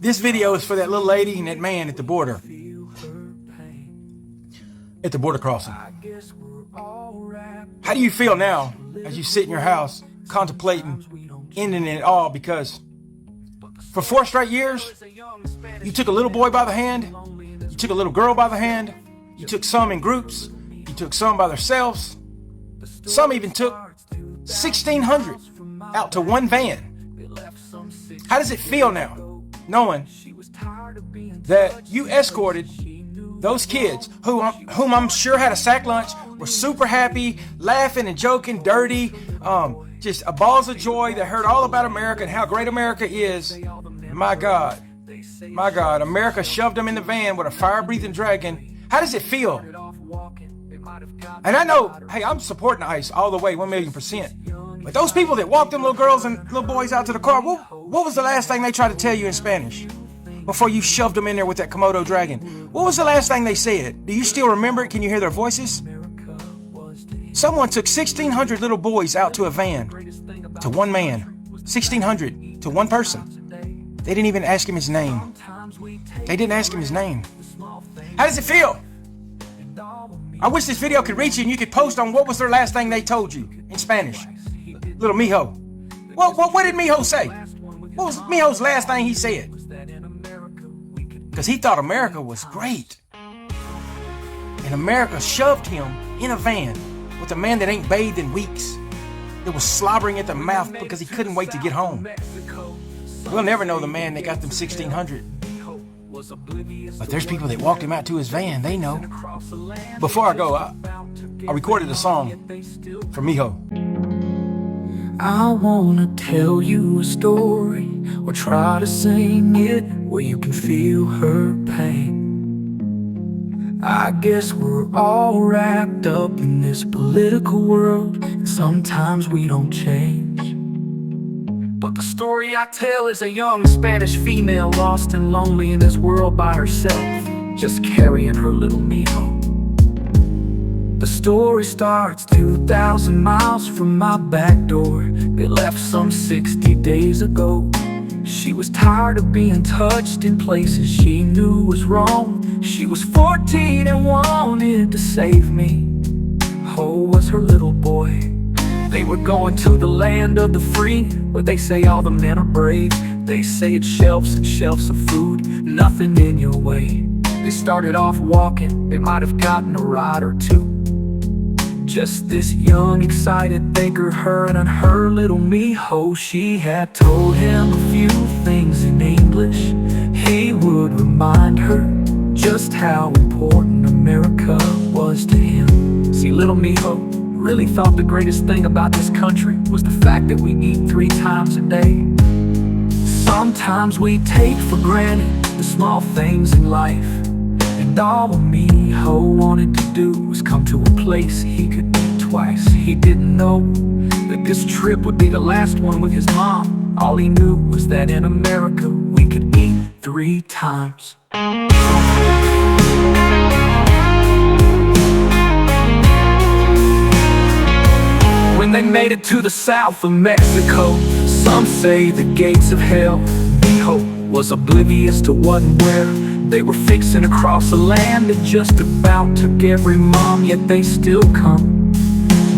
This video is for that little lady and that man at the border. At the border crossing. How do you feel now as you sit in your house contemplating ending it all because for 4 straight years, you took a little boy by the hand, you took a little girl by the hand, you took some in groups, you took some by themselves, some even took 1,600 out to one van. How does it feel now, knowing that you escorted those kids whom I'm sure had a sack lunch, were super happy, laughing and joking, dirty, just a balls of joy that heard all about America and how great America is. My God, America shoved them in the van with a fire-breathing dragon. How does it feel? And I know, hey, I'm supporting ICE all the way, 1,000,000%. But those people that walked them little girls and little boys out to the car, what was the last thing they tried to tell you in Spanish before you shoved them in there with that Komodo dragon? What was the last thing they said? Do you still remember it? Can you hear their voices? Someone took 1,600 little boys out to a van, to one man. 1,600 to one person. They didn't even ask him his name. They didn't ask him his name. How does it feel? I wish this video could reach you and you could post on what was their last thing they told you in Spanish. Little Mijo. What did Mijo say? What was Mijo's last thing he said? Because he thought America was great. And America shoved him in a van with a man that ain't bathed in weeks, that was slobbering at the mouth because he couldn't wait to get home. We'll never know the man that got them 1,600. But there's people that walked him out to his van, they know. Before I go, I recorded a song for Mijo. I wanna tell you a story, or try to sing it where you can feel her pain. I guess we're all wrapped up in this political world, and sometimes we don't change. But the story I tell is a young Spanish female lost and lonely in this world by herself, just carrying her little Mijo. The story starts 2,000 miles from my back door. They left some 60 days ago. She was tired of being touched in places she knew was wrong. She was 14 and wanted to save me. Oh, was her little boy. They were going to the land of the free, where they say all the men are brave. They say it's shelves and shelves of food, nothing in your way. They started off walking, they might have gotten a ride or two. Just this young, excited thinker, her and her little Mijo. She had told him a few things in English. He would remind her just how important America was to him. See, little Mijo really thought the greatest thing about this country was the fact that we eat 3 times a day. Sometimes we take for granted the small things in life, and all Mijo wanted to do was come to a place he could eat twice. He didn't know that this trip would be the last one with his mom. All he knew was that in America we could eat 3 times. When they made it to the south of Mexico, some say the gates of hell. Mijo was oblivious to what and where. They were fixing to cross a land that just about took every mom, yet they still come.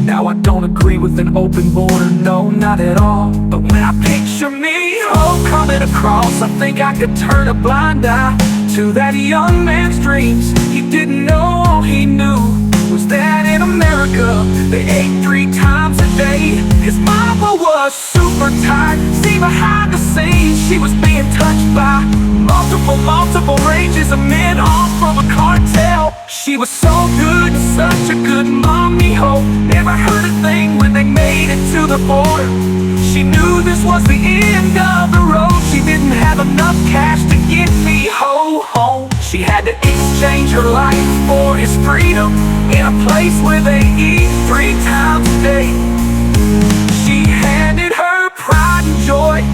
Now I don't agree with an open border, no, not at all. But when I picture Mijo coming across, I think I could turn a blind eye to that young man's dreams. He didn't know, all he knew was that in America they ate 3 times a day. His mama was super tired. See, behind the scenes she was being touched by multiple ranges of men, all from a cartel. She was so good, such a good mom. Mijo never heard a thing when they made it to the border. She knew this was the end of the road. She didn't have enough cash to get Mijo home. She had to exchange her life for his freedom in a place where they eat 3 times a day. She handed her pride and joy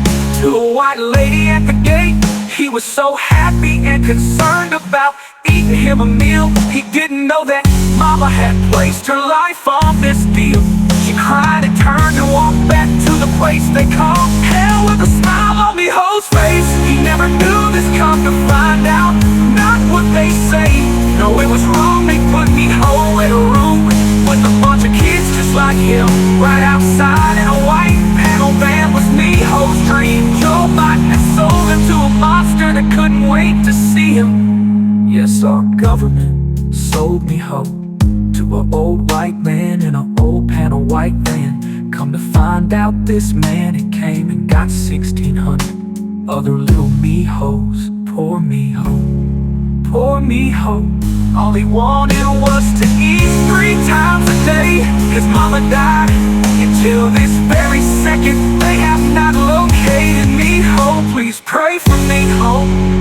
to a white lady at the gate. He was so happy and concerned about eating him a meal. He didn't know that mama had placed her life on this deal. She cried and turned and walked back to the place they call hell with a smile on Miho's face. He never knew this, come to find out, not what they say. No, it was wrong, they put Miho in a room with a bunch of kids just like him. Right outside in a white panel van was Miho's dream. Joe Biden had sold him to a monster that couldn't wait to see him. Yes, our government sold Miho to an old white man in an old panel white van. Come to find out, this man, it came and got 1,600 other little Mihos. Poor Miho, poor Miho. All he wanted was to eat 3 times a day. His mama died. Until this very second, they have not located Miho. Please pray for Miho.